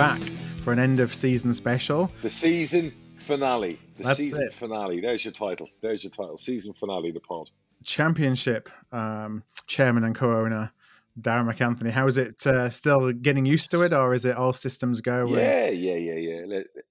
back for an end of season special. The season finale. That's season it. finale. There's your title. Season finale, the pod. Championship chairman and co-owner Darragh MacAnthony. How is it? Still getting used to it, or is it all systems go? Yeah.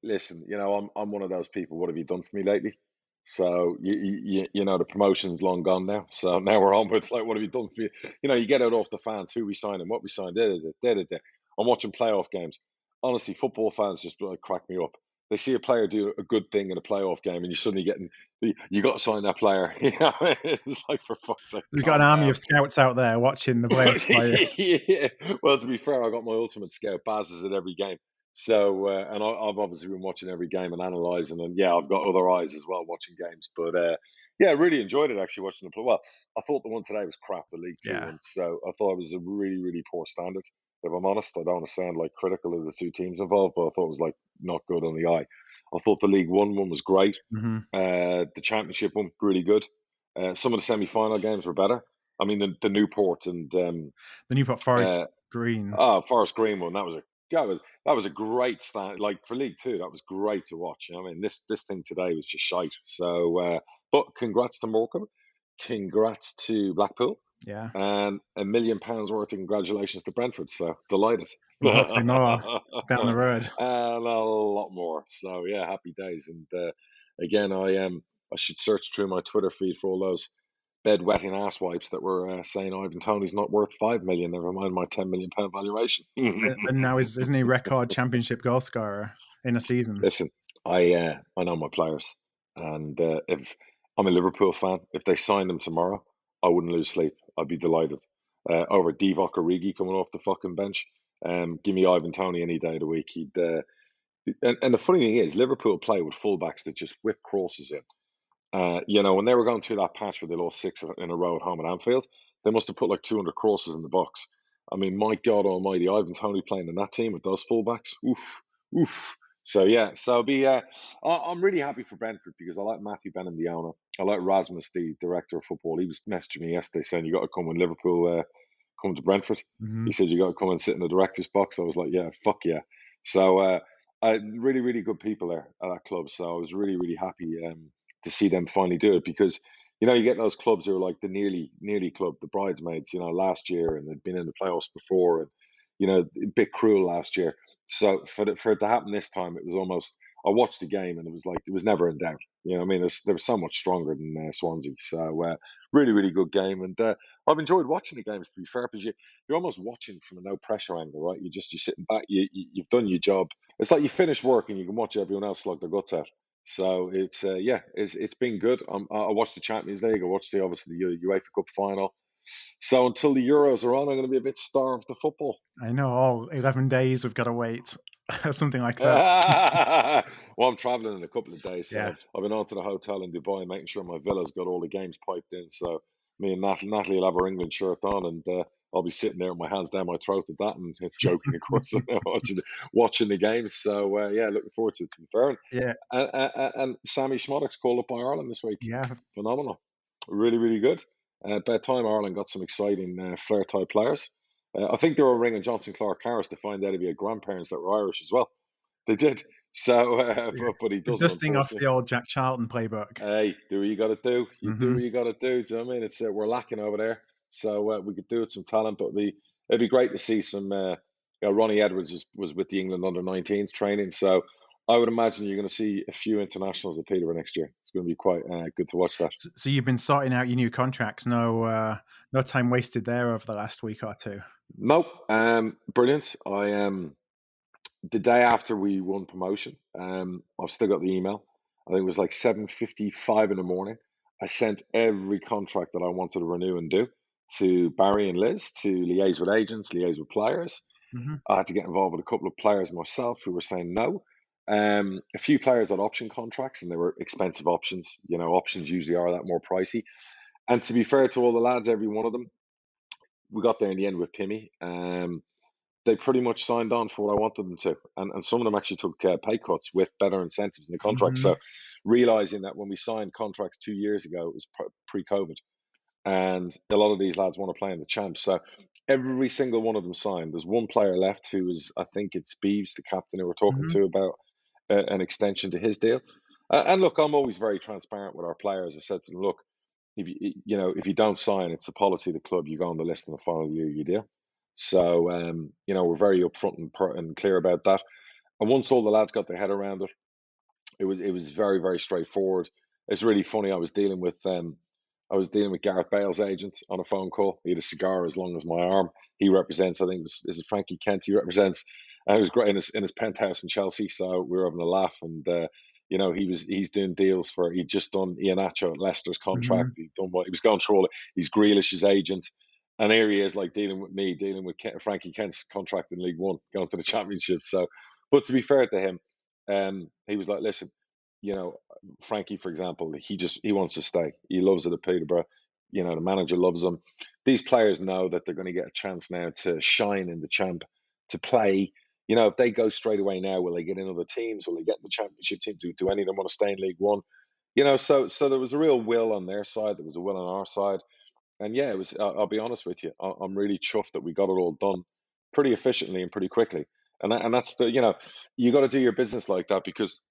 Listen, I'm one of those people. What have you done for me lately? So you know the promotion's long gone now. So now we're on with like, what have you done for me? You get it off the fans, who we signed and what we signed. I'm watching playoff games. Honestly, football fans just like crack me up. They see a player do a good thing in a playoff game, and you're suddenly getting, you got to sign that player. It's like, for fuck's sake. We've got an army of scouts out there watching the playoffs play. Yeah. Well, to be fair, I got my ultimate scout. Baz is at every game. So, and I've obviously been watching every game and analysing, and yeah, I've got other eyes as well watching games. But yeah, I really enjoyed it actually watching the play. Well, I thought the one today was crap, the League Two one. So I thought it was a really, really poor standard. If I'm honest, I don't want to sound like critical of the two teams involved, but I thought it was like not good on the eye. I thought the League One was great. Mm-hmm. The Championship one, really good. Some of the semi-final games were better. I mean, the Newport and the Newport Forest Green. Oh, Forest Green one. That was a great stand. Like for League Two, that was great to watch. I mean, this thing today was just shite. So, but congrats to Morecambe, congrats to Blackpool. Yeah. And £1 million worth of congratulations to Brentford. So delighted. Well, hopefully more down the road. And a lot more. So yeah, happy days. And again, I should search through my Twitter feed for all those bedwetting ass wipes that were saying Ivan Toney's not worth 5 million. Never mind my £10 million valuation. And now isn't he record championship goal scorer in a season? Listen, I know my players, and if I'm a Liverpool fan, if they signed them tomorrow, I wouldn't lose sleep. I'd be delighted. Over Divock Origi coming off the fucking bench. Give me Ivan Toney any day of the week. He'd and the funny thing is, Liverpool play with fullbacks that just whip crosses in. When they were going through that patch where they lost 6 in a row at home at Anfield, they must have put like 200 crosses in the box. I mean, my God Almighty, Ivan Toney playing in that team with those fullbacks, oof. So yeah, I'm really happy for Brentford because I like Matthew Benham, the owner. I like Rasmus, the director of football. He was messaging me yesterday saying you got to come when Liverpool come to Brentford. Mm-hmm. He said you got to come and sit in the director's box. I was like, yeah, fuck yeah. So really, really good people there at that club. So I was really, really happy to see them finally do it because you get those clubs who are like the nearly club, the bridesmaids, last year, and they'd been in the playoffs before, and a bit cruel last year. So for it to happen this time, it was almost, I watched the game and it was like it was never in doubt. I mean, they were so much stronger than Swansea. So really, really good game, and I've enjoyed watching the games. To be fair, because you're almost watching from a no pressure angle, right? You're sitting back, you've done your job. It's like you finish work and you can watch everyone else slug their guts out. So it's been good. I watched the Champions League. I watched the UEFA Cup final. So until the Euros are on, I'm going to be a bit starved to football. I know, all 11 days we've got to wait. Something like that. Well, I'm traveling in a couple of days. So Yeah. I've been on to the hotel in Dubai, making sure my villa's got all the games piped in. So me and Natalie will have our England shirt on, and I'll be sitting there with my hands down my throat at that and joking, of course, watching the games. So yeah, looking forward to it, to be fair. Yeah. And Sammy Smoddock's called up by Ireland this week. Yeah. Phenomenal. Really, really good. By the time Ireland got some exciting flair-type players. I think they were ringing Jonson Clarke-Harris to find out if he had grandparents that were Irish as well. They did. So, but he doesn't. Dusting off the old Jack Charlton playbook. Hey, do what you got to do. You do Mhm. what you got to do. Do you know what I mean? It's we're lacking over there. So we could do with some talent, but it'd be great to see some. Ronnie Edwards was with the England under-19s training, so I would imagine you're going to see a few internationals at Peterborough next year. It's going to be quite good to watch that. So you've been sorting out your new contracts. No time wasted there over the last week or two. Nope. Brilliant. The day after we won promotion, I've still got the email. I think it was like 7:55 in the morning. I sent every contract that I wanted to renew and do to Barry and Liz to liaise with agents, liaise with players. Mm-hmm. I had to get involved with a couple of players myself who were saying no. A few players had option contracts and they were expensive options. Options usually are that more pricey. And to be fair to all the lads, every one of them, we got there in the end with Pimmy. They pretty much signed on for what I wanted them to. And some of them actually took pay cuts with better incentives in the contract. Mhm. So realizing that when we signed contracts 2 years ago, it was pre-COVID. and a lot of these lads want to play in the champs. So every single one of them signed. There's one player left who is, I think it's Beeves, the captain, who we're talking Mhm. to about an extension to his deal. And look, I'm always very transparent with our players. I said to them, look, if if you don't sign, it's the policy of the club. You go on the list in the final year of your deal. So we're very upfront and clear about that. And once all the lads got their head around it, it was very, very straightforward. It's really funny. I was dealing with Gareth Bale's agent on a phone call. He had a cigar as long as my arm. He represents, I think, is it Frankie Kent? He represents. It was great in his penthouse in Chelsea. So we were having a laugh, and he's doing deals for. He'd just done Iheanacho at Leicester's contract. Mhm. He'd done what he was going through all it. He's Grealish's agent. And here he is, like dealing with me, dealing with Frankie Kent's contract in League One, going to the Championship. So, but to be fair to him, he was like, listen, you know, Frankie, for example, he wants to stay. He loves it at Peterborough. The manager loves him. These players know that they're going to get a chance now to shine in the champ, to play. If they go straight away now, will they get in other teams? Will they get in the championship team? Do any of them want to stay in League One? So there was a real will on their side. There was a will on our side. And yeah, it was. I'll be honest with you. I'm really chuffed that we got it all done pretty efficiently and pretty quickly. And that's you got to do your business like that, because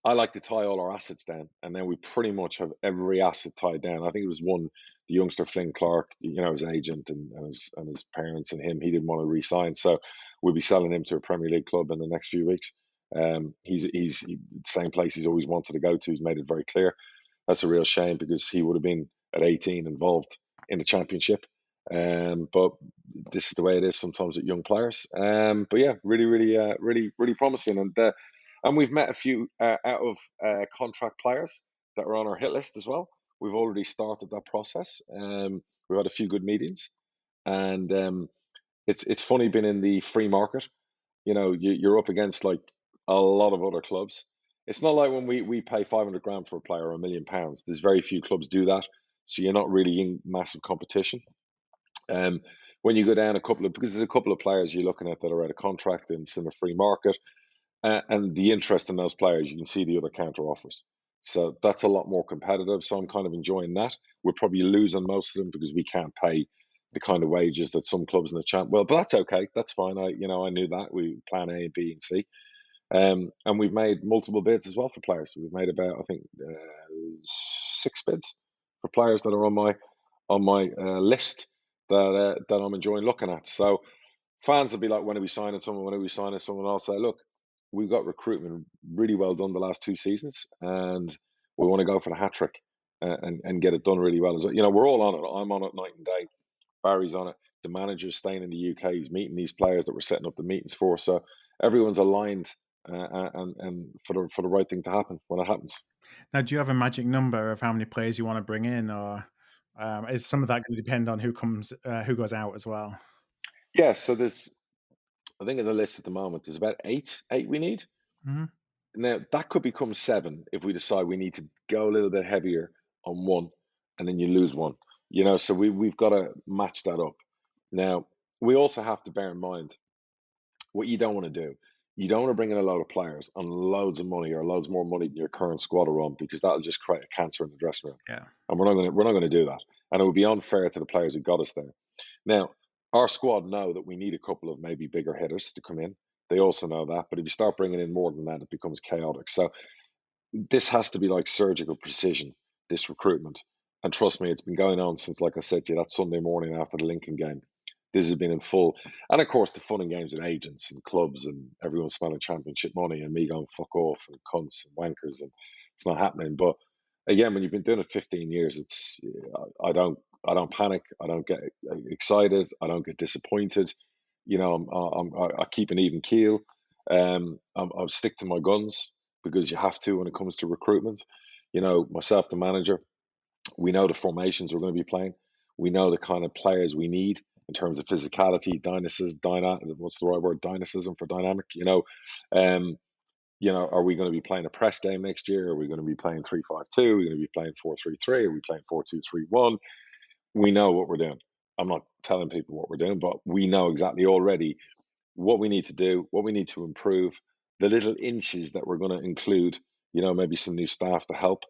I like to tie all our assets down, and then we pretty much have every asset tied down. I think it was the youngster Flynn Clark, his agent and his parents and him. He didn't want to re-sign, so we'll be selling him to a Premier League club in the next few weeks. He's the same place he's always wanted to go to. He's made it very clear. That's a real shame, because he would have been at 18 involved in the championship. But this is the way it is sometimes with young players. But yeah, really, really, really, really promising. And we've met a few out of contract players that are on our hit list as well. We've already started that process. We've had a few good meetings, and it's funny being in the free market. You're up against like a lot of other clubs. It's not like when we pay 500 grand for a player or £1 million. There's very few clubs do that, so you're not really in massive competition. Um, when you go down because there's a couple of players you're looking at that are out of contract and it's in the free market, and the interest in those players, you can see the other counter offers. So that's a lot more competitive. So I'm kind of enjoying that. We're probably losing most of them because we can't pay the kind of wages that some clubs in the champ. Well, but that's okay. That's fine. I knew that. We plan A, B, and C. And we've made multiple bids as well for players. We've made about, I think, 6 bids for players that are on my list that I'm enjoying looking at. So fans will be like, when are we signing someone? When are we signing someone? I'll say, look, we've got recruitment really well done the last 2 seasons, and we want to go for the hat trick, and get it done really well. As well. We're all on it. I'm on it night and day. Barry's on it. The manager's staying in the UK. He's meeting these players that we're setting up the meetings for. So everyone's aligned, and for the right thing to happen when it happens. Now, do you have a magic number of how many players you wanna bring in, or, is some of that gonna depend on who goes out as well? Yeah. So I think in the list at the moment, there's about eight we need. Mhm. Now, that could become 7 if we decide we need to go a little bit heavier on one, and then you lose one. So we've got to match that up. Now, we also have to bear in mind what you don't want to do. You don't want to bring in a load of players on loads of money, or loads more money than your current squad are on, because that'll just create a cancer in the dressing room. Yeah. And we're not going to do that. And it would be unfair to the players who got us there. Now, our squad know that we need a couple of maybe bigger hitters to come in. They also know that. But if you start bringing in more than that, it becomes chaotic. So this has to be like surgical precision, this recruitment. And trust me, it's been going on since, like I said to you, that Sunday morning after the Lincoln game. This has been in full. And of course, the fun and games with agents and clubs and everyone smelling championship money and me going fuck off and cunts and wankers, and it's not happening. But again, when you've been doing it 15 years, I don't panic. I don't get excited. I don't get disappointed. I keep an even keel. I'll stick to my guns, because you have to when it comes to recruitment. Myself, the manager, we know the formations we're going to be playing. We know the kind of players we need in terms of physicality, what's the right word? Dynamism for dynamic. Um, are we going to be playing a press game next year? Are we going to be playing 3-5-2? Are we going to be playing 4-3-3? Are we playing 4-2-3-1? We know what we're doing. I'm not telling people what we're doing, but we know exactly already what we need to do, what we need to improve, the little inches that we're going to include, maybe some new staff to help.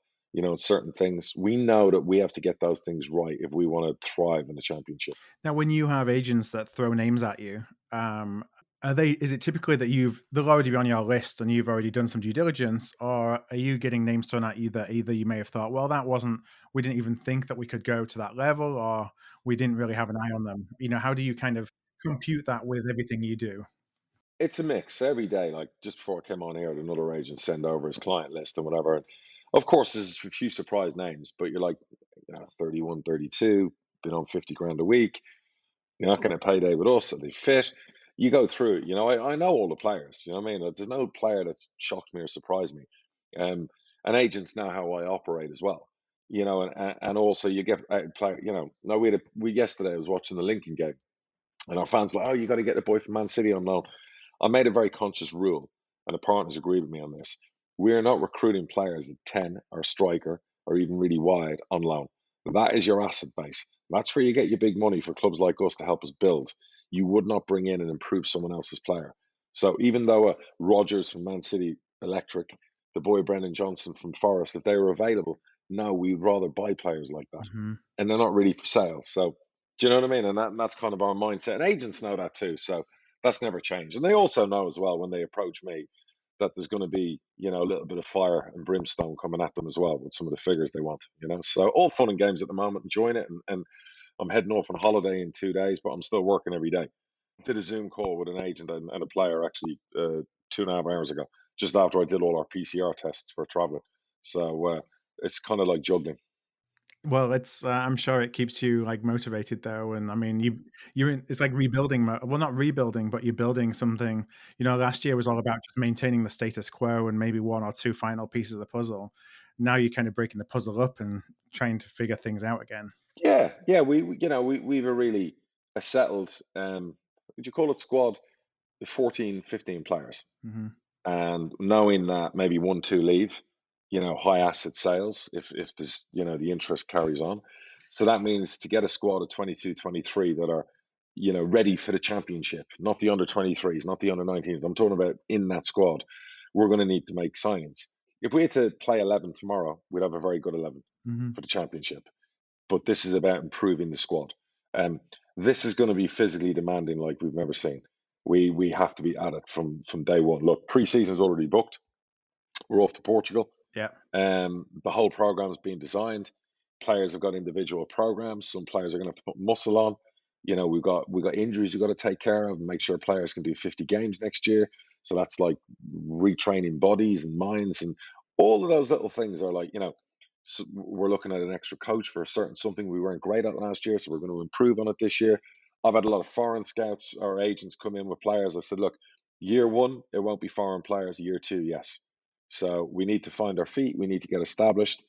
certain things. We know that we have to get those things right if we want to thrive in the championship. Now, when you have agents that throw names at you, um, is it typically that they'll already be on your list and you've already done some due diligence, or are you getting names thrown at you that either you may have thought, well, we didn't even think that we could go to that level, or we didn't really have an eye on them? How do you kind of compute that with everything you do? It's a mix every day. Like just before I came on here, another agent send over his client list and whatever. And of course, there's a few surprise names, but you're like, 31, 32, been on 50 grand a week. You're not going to payday with us. Are they fit? You go through it. I know all the players. You know what I mean? There's no player that's shocked me or surprised me. Um, and agents know how I operate as well. And also you get player. No, we yesterday I was watching the Lincoln game, and our fans were like, "Oh, you got to get the boy from Man City on loan." I made a very conscious rule, and the partners agreed with me on this. We are not recruiting players at 10 or striker or even really wide on loan. That is your asset base. That's where you get your big money for clubs like us to help us build. You would not bring in and improve someone else's player. So even though Rodgers from Man City Electric, the boy Brendan Johnson from Forest, if they were available, no, we'd rather buy players like that. Mhm. And they're not really for sale. So do you know what I mean? And that's kind of our mindset. And agents know that too. So that's never changed. And they also know as well when they approach me that there's going to be, a little bit of fire and brimstone coming at them as well with some of the figures they want. So all fun and games at the moment, enjoying it. And I'm heading off on holiday in 2 days, but I'm still working every day. Did a Zoom call with an agent and a player actually 2.5 hours ago, just after I did all our PCR tests for traveling. So it's kind of like juggling. Well, I'm sure it keeps you, like, motivated though, and I mean, it's like rebuilding well, not rebuilding, but you're building something. Last year was all about just maintaining the status quo and maybe 1 or 2 final pieces of the puzzle. Now you're kind of breaking the puzzle up and trying to figure things out again. Yeah, yeah, we've a really a settled, would you call it squad, 14, 15 players. Mhm, And knowing that maybe 1, 2 leave, high asset sales if there's, the interest carries on. So that means to get a squad of 22, 23 that are, ready for the championship, not the under 23s, not the under 19s. I'm talking about in that squad, we're going to need to make signings. If we had to play 11 tomorrow, we'd have a very good 11 mhm. for the championship. But this is about improving the squad. Um, this is going to be physically demanding like we've never seen. We have to be at it from day one. Look, pre-season's already booked. We're off to Portugal. Yeah. The whole program's being designed. Players have got individual programs. Some players are going to have to put muscle on. We've got injuries we've got to take care of and make sure players can do 50 games next year. So that's like retraining bodies and minds and all of those little things are like, so we're looking at an extra coach for a certain something we weren't great at last year, so we're going to improve on it this year. I've had a lot of foreign scouts or agents come in with players. I said, look, year one, it won't be foreign players. Year two, yes. So we need to find our feet. We need to get established,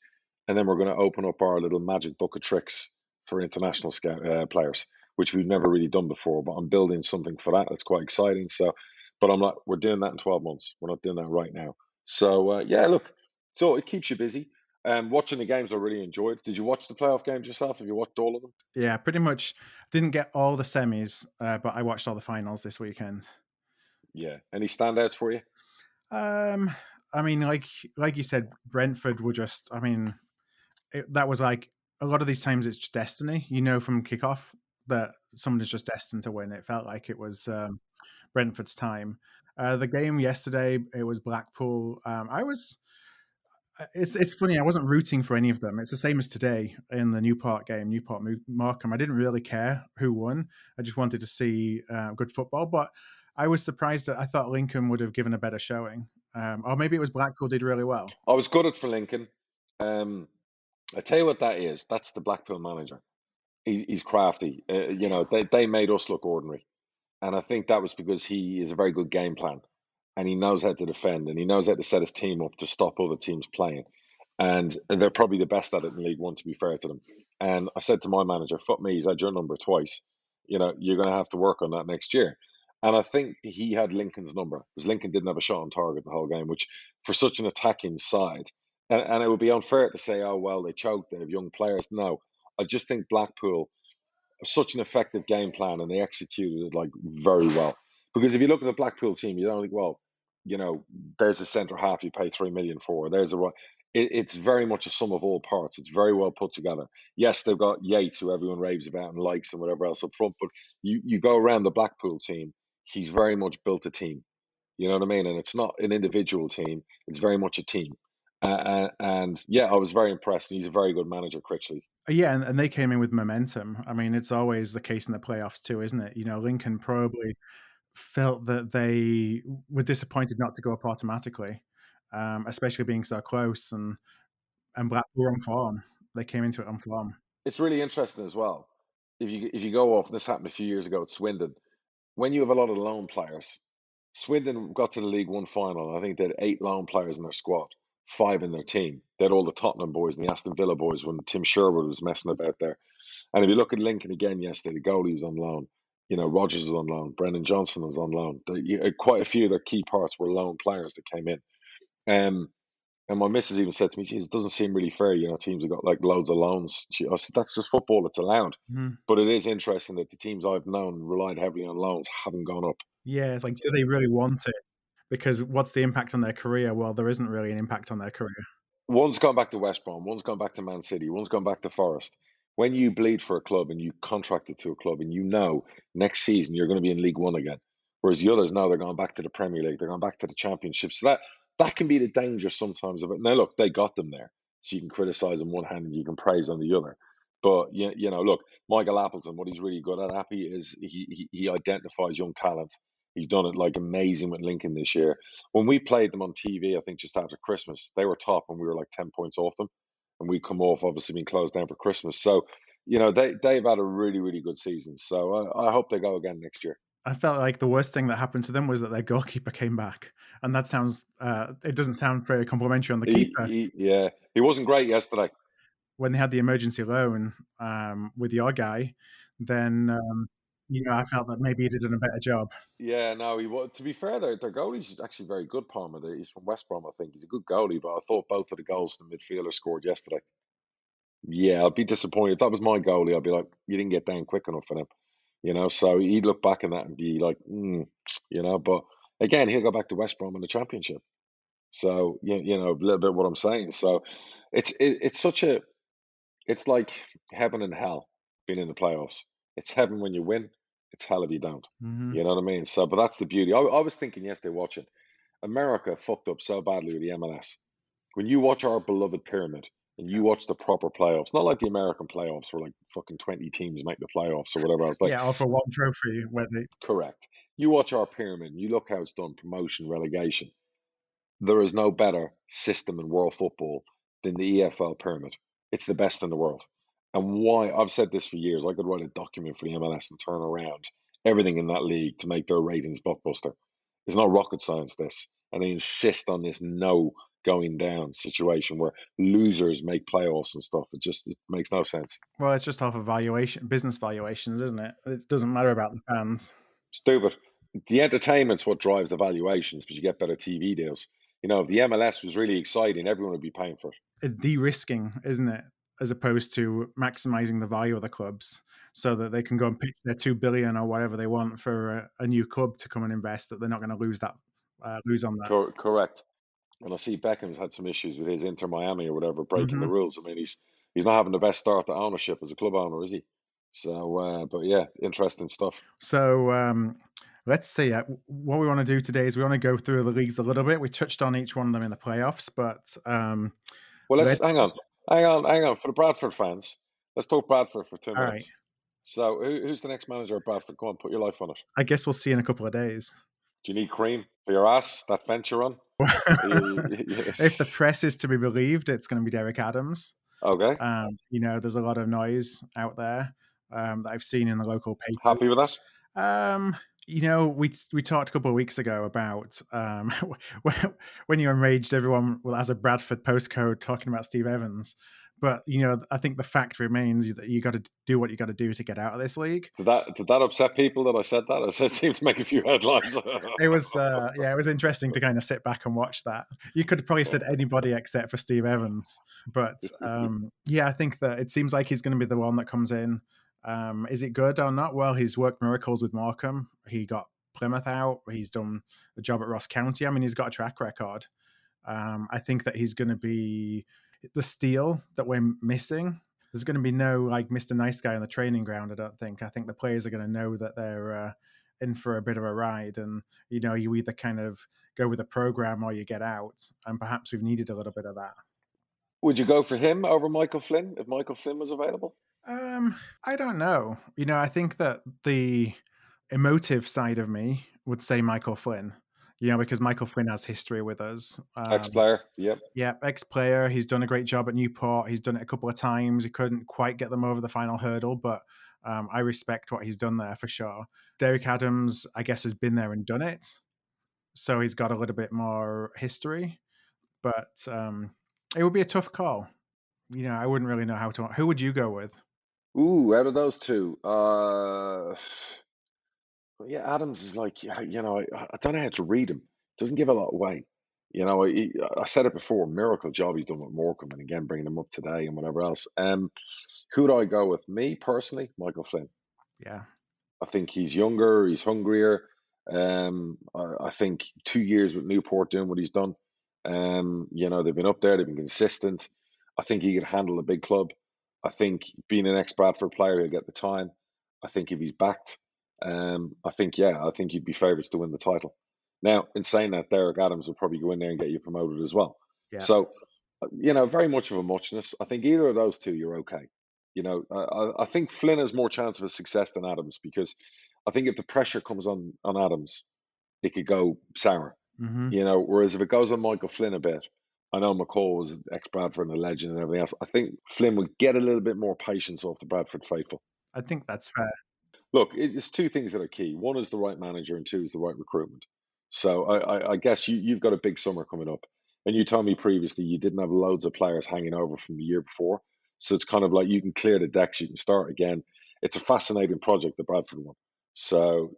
and then we're going to open up our little magic book of tricks for international scout players, which we've never really done before. But I'm building something for that. That's quite exciting. So, but I'm not. We're doing that in 12 months. We're not doing that right now. So yeah, look. So it keeps you busy. Watching the games, I really enjoyed. Did you watch the playoff games yourself? Have you watched all of them? Yeah, pretty much didn't get all the semis, but I watched all the finals this weekend. Yeah. Any standouts for you? Um, I mean, like you said, Brentford were just that was like a lot of these times it's just destiny. From kickoff that someone is just destined to win. It felt like it was Brentford's time. The game yesterday, it was Blackpool. I was. It's funny. I wasn't rooting for any of them. It's the same as today in the Newport game, Newport Markham. I didn't really care who won. I just wanted to see good football. But I was surprised that I thought Lincoln would have given a better showing, or maybe it was Blackpool did really well. I was good at for Lincoln. Um, I tell you what that is. That's the Blackpool manager. He's crafty. They made us look ordinary. And I think that was because he is a very good game plan and he knows how to defend and he knows how to set his team up to stop other teams playing. And they're probably the best at it in League One, to be fair to them. And I said to my manager, fuck me, he's had your number twice. You're going to have to work on that next year. And I think he had Lincoln's number because Lincoln didn't have a shot on target the whole game, which for such an attacking side, and it would be unfair to say, oh, well, they choked, they have young players. No, I just think Blackpool such an effective game plan and they executed it like very well. Because if you look at the Blackpool team, you don't think, well, there's a centre half you pay 3 million for. There's a right. it's very much a sum of all parts. It's very well put together. Yes, they've got Yates, who everyone raves about and likes, and whatever else up front. But you go around the Blackpool team, he's very much built a team. You know what I mean? And it's not an individual team; it's very much a team. And yeah, I was very impressed. He's a very good manager, Critchley. Yeah, and they came in with momentum. I mean, it's always the case in the playoffs too, isn't it? You know, Lincoln probably felt that they were disappointed not to go up automatically, especially being so close, and Blackpool were on form. They came into it on form. It's really interesting as well. If you go off, and this happened a few years ago at Swindon, when you have a lot of loan players, Swindon got to the League One final, and I think they had 8 loan players in their squad, 5 in their team. They had all the Tottenham boys and the Aston Villa boys when Tim Sherwood was messing about there. And if you look at Lincoln again yesterday, the goalie was on loan. You know, Rogers was on loan. Brendan Johnson was on loan. Quite a few of their key parts were loan players that came in. Um, and my missus even said to me, "Geez, it doesn't seem really fair. You know, teams have got like loads of loans." I said, "That's just football. It's allowed." Mhm. But it is interesting that the teams I've known relied heavily on loans haven't gone up. Yeah, it's like, do they really want it? Because what's the impact on their career? Well, there isn't really an impact on their career. One's gone back to West Brom, one's gone back to Man City, one's gone back to Forest. When you bleed for a club and you contracted to a club and you know next season you're going to be in League One again, whereas the others now they're going back to the Premier League, they're going back to the Championship. So that can be the danger sometimes of it. Now look, they got them there, so you can criticise on one hand and you can praise on the other. But you know, look, Michael Appleton, what he's really good at, Appy, is he identifies young talent. He's done it like amazing with Lincoln this year. When we played them on TV, I think just after Christmas, they were top and we were like 10 points off them. And we come off obviously being closed down for Christmas. So, you know, they've had a really, really good season. So I hope they go again next year. I felt like the worst thing that happened to them was that their goalkeeper came back, and that sounds it doesn't sound very complimentary on the keeper. Yeah, he wasn't great yesterday. When they had the emergency loan with your guy, then you know, I felt that maybe he'd have done a better job. Yeah, no, he was. To be fair, their goalie's actually very good, Palmer. He's from West Brom, I think. He's a good goalie, but I thought both of the goals the midfielder scored yesterday. Yeah, I'd be disappointed. If that was my goalie, I'd be like, you didn't get down quick enough for them. You know, so he'd look back on that and be like, you know, but again, he'll go back to West Brom in the Championship. So, you know, a little bit what I'm saying. So it's such a, it's like heaven and hell being in the playoffs. It's heaven when you win, it's hell if you don't. Hmm. You know what I mean? So, but that's the beauty. I was thinking yesterday watching America fucked up so badly with the MLS. When you watch our beloved pyramid and you watch the proper playoffs, not like the American playoffs where like fucking 20 teams make the playoffs or whatever else, like Yeah, or for one trophy where they correct. You watch our pyramid and you look how it's done, promotion, relegation. There is no better system in world football than the EFL pyramid. It's the best in the world. And why I've said this for years, I could write a document for the MLS and turn around everything in that league to make their ratings blockbuster. It's not rocket science, this. And they insist on this no going down situation where losers make playoffs and stuff. It makes no sense. well, it's just off of valuation, business valuations, isn't it? It doesn't matter about the fans. Stupid. The entertainment's what drives the valuations, but you get better TV deals. You know, if the MLS was really exciting, everyone would be paying for it. It's de-risking, isn't it? As opposed to maximizing the value of the clubs so that they can go and pitch their 2 billion or whatever they want for a new club to come and invest, that they're not going to lose that lose on that. Correct. And I see Beckham's had some issues with his Inter Miami or whatever breaking the Hmm. rules. I mean, he's not having the best start to ownership as a club owner, is he? So, but yeah, interesting stuff. So let's see. What we want to do today is we want to go through the leagues a little bit. We touched on each one of them in the playoffs, but Well, let's let hang on. For the Bradford fans, let's talk Bradford for two all right. minutes. So, who's the next manager at Bradford? Come on, put your life on it. I guess we'll see in a couple of days. Do you need cream for your ass? That fence you're on? If the press is to be believed, it's going to be Derek Adams. Okay, You know, there's a lot of noise out there that I've seen in the local papers. happy with that? You know, we talked a couple of weeks ago about when you enraged everyone as a Bradford postcode talking about Steve Evans. But you know, I think the fact remains that you got to do what you got to do to get out of this league. Did that upset people that I said that? It seemed to make a few headlines. It was yeah, it was interesting to kind of sit back and watch that. You could have probably said anybody except for Steve Evans, but yeah, I think that it seems like he's going to be the one that comes in. Is it good or not? Well, he's worked miracles with Morecambe. He got Plymouth out. He's done a job at Ross County. I mean, he's got a track record. I think that he's going to be the steal that we're missing. There's going to be no like Mr. Nice Guy on the training ground. I don't think. I think the players are going to know that they're in for a bit of a ride, and you either kind of go with the program or you get out. And perhaps we've needed a little bit of that. Would you go for him over Michael Flynn if Michael Flynn was available? I don't know. I think that the emotive side of me would say Michael Flynn. Because Michael Flynn has history with us. Ex-player, yep. Yeah, ex-player. He's done a great job at Newport. He's done it a couple of times. He couldn't quite get them over the final hurdle, but I respect what he's done there for sure. Derek Adams, I guess, has been there and done it, so he's got a little bit more history. But it would be a tough call. I wouldn't really know how to. Who would you go with? Ooh, out of those two, yeah, Adams is like, yeah, I don't know how to read him. Doesn't give a lot away. I said it before, miracle job he's done with Morecambe, and again bringing him up today and whatever else. Who do I go with? Me personally, Michael Flynn. Yeah. I think he's younger, he's hungrier. I think 2 years with Newport doing what he's done. They've been up there, they've been consistent. I think he could handle a big club. I think being an ex-Bradford player, he'll get the time. I think if he's backed, I think you'd be favourites to win the title. Now, in saying that, Derek Adams will probably go in there and get you promoted as well. Yeah. So, very much of a muchness. I think either of those two, you're okay. I think Flynn has more chance of a success than Adams because I think if the pressure comes on Adams, it could go sour. Mm-hmm. Whereas if it goes on Michael Flynn a bit, I know McCall was ex Bradford and a legend and everything else. I think Flynn would get a little bit more patience off the Bradford faithful. I think that's fair. Look, it's two things that are key. One is the right manager, and two is the right recruitment. So I guess you've got a big summer coming up, and you told me previously you didn't have loads of players hanging over from the year before. So it's kind of like you can clear the decks, you can start again. It's a fascinating project, the Bradford one. So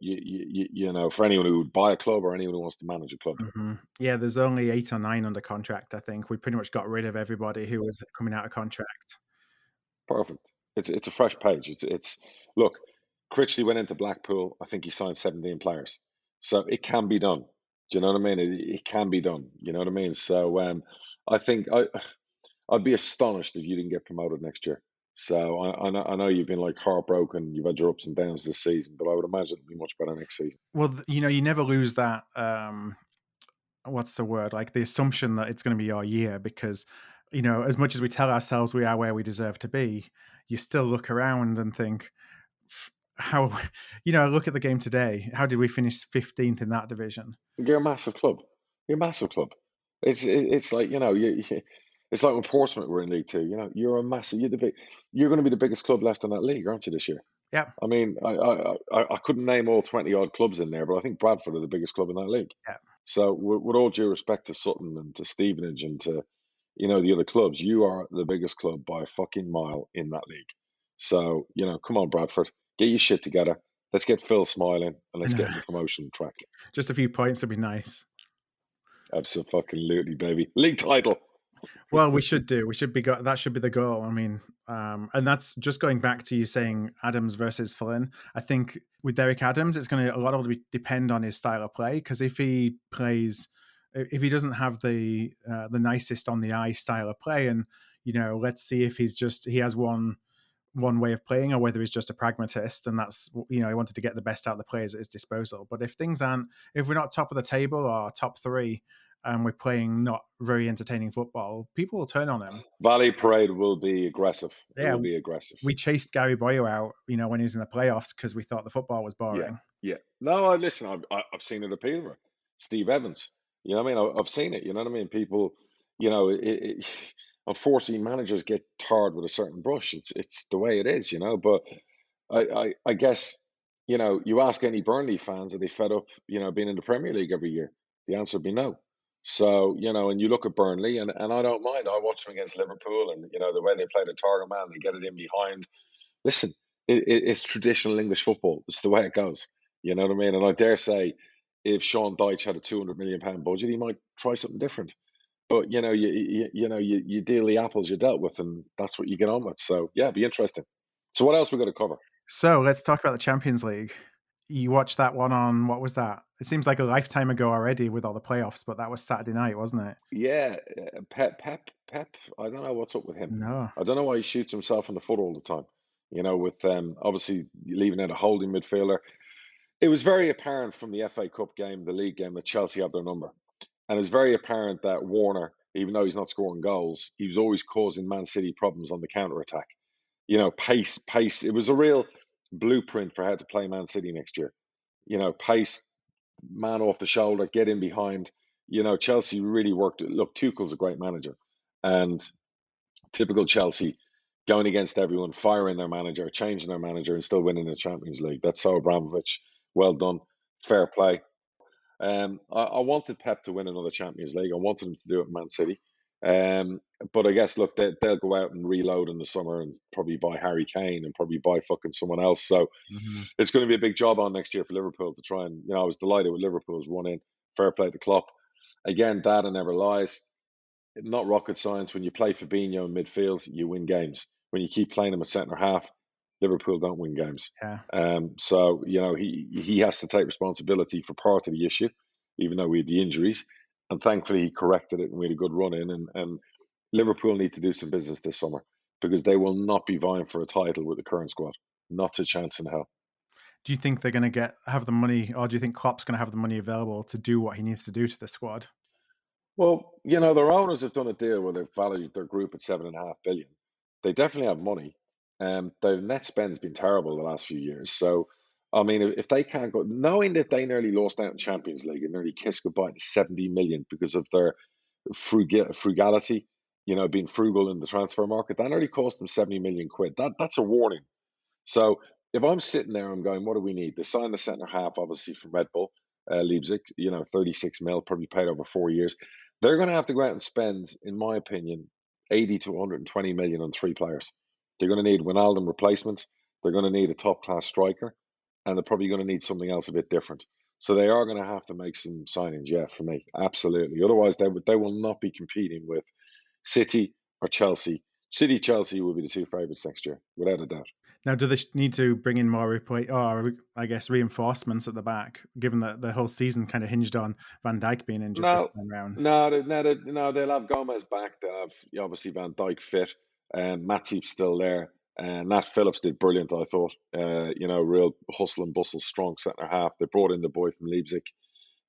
for anyone who would buy a club or anyone who wants to manage a club. Mm-hmm. Yeah, there's only 8 or 9 under contract. I think we pretty much got rid of everybody who was coming out of contract. Perfect. It's a fresh page. It's look, Critchley went into Blackpool. I think he signed 17 players, so it can be done. Do you know what I mean? It can be done. You know what I mean? So I think I'd be astonished if you didn't get promoted next year. So I know you've been like heartbroken. You've had your ups and downs this season, but I would imagine it'll be much better next season. Well, you never lose that. What's the word? Like the assumption that it's going to be your year, because as much as we tell ourselves we are where we deserve to be, you still look around and think, how look at the game today. How did we finish 15th in that division? You're a massive club. You're a massive club. It's like it's like when Portsmouth were in League Two. You're a massive. You're going to be the biggest club left in that league, aren't you, this year? Yeah. I mean, I couldn't name all 20 odd clubs in there, but I think Bradford are the biggest club in that league. Yeah. So, with all due respect to Sutton and to Stevenage and to the other clubs, you are the biggest club by a fucking mile in that league. So, come on, Bradford, get your shit together. Let's get Phil smiling and let's get in the promotion track. Just a few points would be nice. Absolutely, baby. League title. Well, we should do. We should be. That should be the goal. I mean, and that's just going back to you saying Adams versus Flynn. I think with Derek Adams, it's going to a lot of it depend on his style of play. Because if he doesn't have the nicest on the eye style of play, and let's see if he has one way of playing, or whether he's just a pragmatist, and that's he wanted to get the best out of the players at his disposal. But if we're not top of the table or top 3, and we're playing not very entertaining football, people will turn on him. Valley Parade will be aggressive. Yeah, it will be aggressive. We chased Gary Boyer out, when he was in the playoffs because we thought the football was boring. Yeah. No, listen, I've seen it at Peterborough. Steve Evans. You know what I mean? I've seen it. You know what I mean? People, unfortunately, managers get tarred with a certain brush. It's the way it is, But I guess, you ask any Burnley fans, are they fed up, being in the Premier League every year? The answer would be no. So, and you look at Burnley, and I don't mind. I watch them against Liverpool, and, the way they play the target man, they get it in behind. Listen, it's traditional English football. It's the way it goes. You know what I mean? And I dare say, if Sean Dyche had a £200 million budget, he might try something different. But, you deal the apples you're dealt with, and that's what you get on with. So, yeah, it'd be interesting. So what else we got to cover? So let's talk about the Champions League. You watched that one on what was that? It seems like a lifetime ago already with all the playoffs, but that was Saturday night, wasn't it? Yeah, Pep. I don't know what's up with him. No. I don't know why he shoots himself in the foot all the time. You know, with obviously leaving out a holding midfielder. It was very apparent from the FA Cup game, the league game, that Chelsea had their number. And it's very apparent that Warner, even though he's not scoring goals, he was always causing Man City problems on the counter attack. You know, pace. It was a real blueprint for how to play Man City next year. You know, pace, man off the shoulder, get in behind. You know, Chelsea really worked. Look, Tuchel's a great manager, and typical Chelsea going against everyone, firing their manager, changing their manager, and still winning the Champions League. That's so Abramovich. Well done, fair play. I wanted Pep to win another Champions League. I wanted him to do it in Man City. But I guess, look, they'll go out and reload in the summer and probably buy Harry Kane and probably buy fucking someone else. So Mhm. it's going to be a big job on next year for Liverpool to try and, I was delighted with Liverpool's run in. Fair play to Klopp. Again, data never lies. Not rocket science. When you play Fabinho in midfield, you win games. When you keep playing him at centre half, Liverpool don't win games. Yeah. So he has to take responsibility for part of the issue, even though we had the injuries, and thankfully he corrected it and we had a good run in. And Liverpool need to do some business this summer because they will not be vying for a title with the current squad. Not a chance in hell. Do you think they're gonna have the money, or do you think Klopp's gonna have the money available to do what he needs to do to the squad? Well, their owners have done a deal where they've valued their group at 7.5 billion. They definitely have money. Their net spend's been terrible the last few years. So, I mean, if they can't go, knowing that they nearly lost out in Champions League and nearly kissed goodbye to 70 million because of their frugality, being frugal in the transfer market, that nearly cost them 70 million quid. That's a warning. So if I'm sitting there, I'm going, what do we need? They signed the centre half, obviously, from Red Bull, Leipzig, 36 mil, probably paid over 4 years. They're going to have to go out and spend, in my opinion, 80 to 120 million on three players. They're going to need Wijnaldum replacement. They're going to need a top class striker, and they're probably going to need something else a bit different. So they are going to have to make some signings, yeah, for me, absolutely. Otherwise, they will not be competing with City or Chelsea. City, Chelsea will be the two favourites next year, without a doubt. Now, do they need to bring in more I guess reinforcements at the back, given that the whole season kind of hinged on Van Dijk being injured this No, time round? no, no. They'll have Gomez back. They'll have obviously Van Dijk fit, and Matip's still there. And Nat Phillips did brilliant, I thought. Real hustle and bustle, strong centre half. They brought in the boy from Leipzig,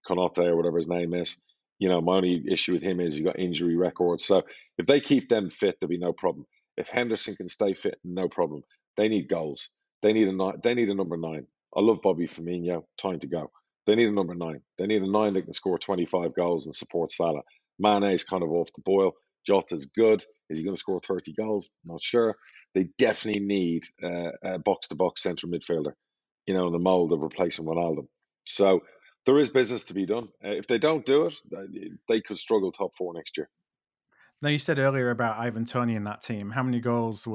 Konate or whatever his name is. My only issue with him is he got injury records. So if they keep them fit, there'll be no problem. If Henderson can stay fit, no problem. They need goals. They need a number 9. I love Bobby Firmino. Time to go. They need a number 9. They need a 9 that can score 25 goals and support Salah. Mane's kind of off the boil. Jota's good. Is he going to score 30 goals? Not sure. They definitely need a box-to-box central midfielder, in the mould of replacing Ronaldo. So there is business to be done. If they don't do it, they could struggle top 4 next year. Now, you said earlier about Ivan Toney in that team. How many goals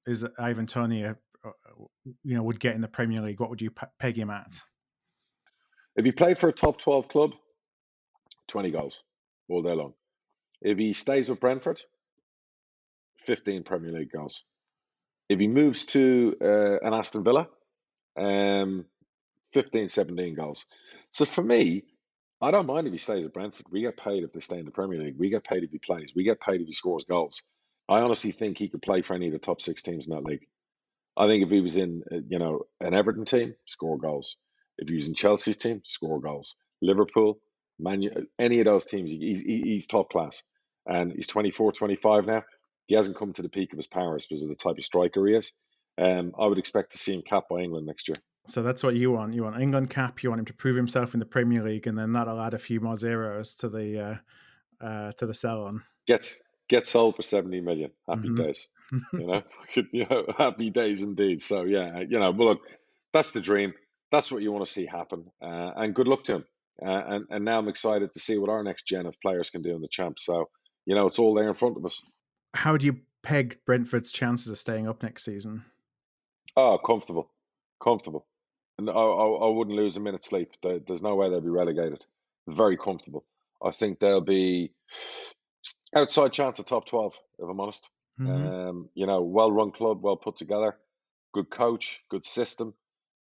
is Ivan Toney, would get in the Premier League? What would you peg him at? If he played for a top 12 club, 20 goals all day long. If he stays with Brentford, 15 Premier League goals. If he moves to an Aston Villa, um, 15, 17 goals. So for me, I don't mind if he stays at Brentford. We get paid if they stay in the Premier League. We get paid if he plays. We get paid if he scores goals. I honestly think he could play for any of the top 6 teams in that league. I think if he was in, an Everton team, score goals. If he was in Chelsea's team, score goals. Liverpool, any of those teams, he's top class. And he's 24, 25 now. He hasn't come to the peak of his powers because of the type of striker he is. I would expect to see him capped by England next year. So that's what you want. You want England cap. You want him to prove himself in the Premier League, and then that'll add a few more zeros to the sell on. Gets sold for 70 million. Happy Mhm. days. Happy days indeed. So yeah, but look, that's the dream. That's what you want to see happen. And good luck to him. And now I'm excited to see what our next gen of players can do in the champ. So, it's all there in front of us. How do you peg Brentford's chances of staying up next season? Oh, comfortable. Comfortable. And I wouldn't lose a minute's sleep. There's no way they'll be relegated. Very comfortable. I think they'll be outside chance of top 12, if I'm honest. Mhm. Well run club, well put together, good coach, good system,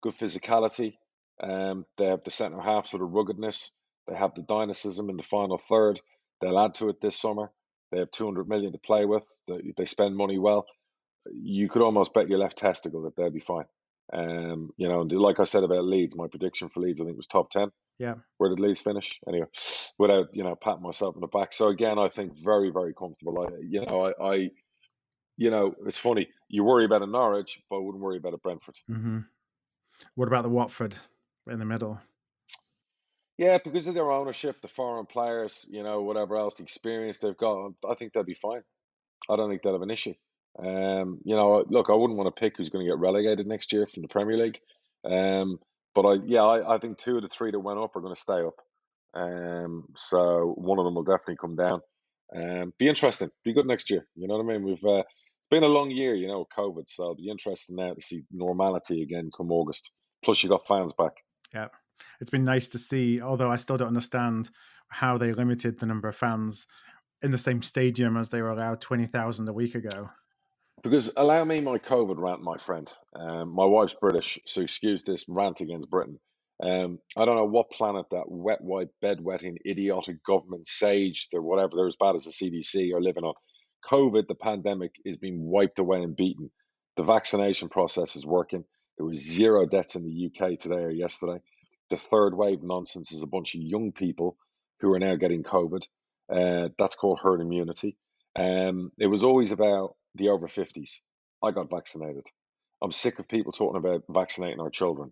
good physicality. They have the centre half, so the ruggedness. They have the dynamism in the final third. They'll add to it this summer. They have 200 million to play with. They spend money well. You could almost bet your left testicle that they'll be fine. And like I said about Leeds, my prediction for Leeds, I think was top 10. Yeah. Where did Leeds finish? Anyway, without patting myself on the back. So again, I think very, very comfortable. It's funny. You worry about a Norwich, but I wouldn't worry about a Brentford. Hmm. What about the Watford in the middle? Yeah, because of their ownership, the foreign players, whatever else, the experience they've got, I think they'll be fine. I don't think they'll have an issue. Look, I wouldn't want to pick who's going to get relegated next year from the Premier League. But I think two of the three that went up are going to stay up. So one of them will definitely come down. Be interesting. Be good next year. You know what I mean? It's been a long year, COVID. So it'll be interesting now to see normality again come August. Plus, you got fans back. Yeah. It's been nice to see, although I still don't understand how they limited the number of fans in the same stadium as they were allowed 20,000 a week ago. Because allow me my COVID rant, my friend. My wife's British, so excuse this rant against Britain. I don't know what planet that wet wipe, bedwetting, idiotic government, sage, or whatever, they're as bad as the CDC, are living on. COVID, the pandemic, is being wiped away and beaten. The vaccination process is working. There were 0 deaths in the UK today or yesterday. The third wave nonsense is a bunch of young people who are now getting COVID. That's called herd immunity. It was always about the over 50s. I got vaccinated. I'm sick of people talking about vaccinating our children.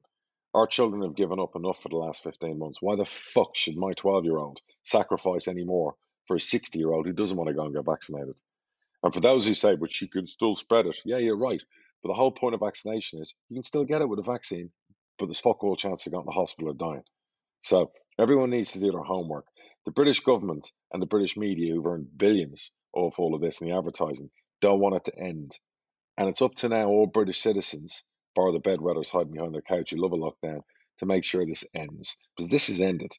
Our children have given up enough for the last 15 months. Why the fuck should my 12-year-old sacrifice any more for a 60-year-old who doesn't want to go and get vaccinated? And for those who say, but she can still spread it. Yeah, you're right. But the whole point of vaccination is you can still get it with a vaccine, but there's fuck all chance of going to the hospital or dying. So everyone needs to do their homework. The British government and the British media, who've earned billions off all of this and the advertising, don't want it to end. And it's up to now all British citizens, bar the bedwetters hiding behind their couch who love a lockdown, to make sure this ends. Because this is ended.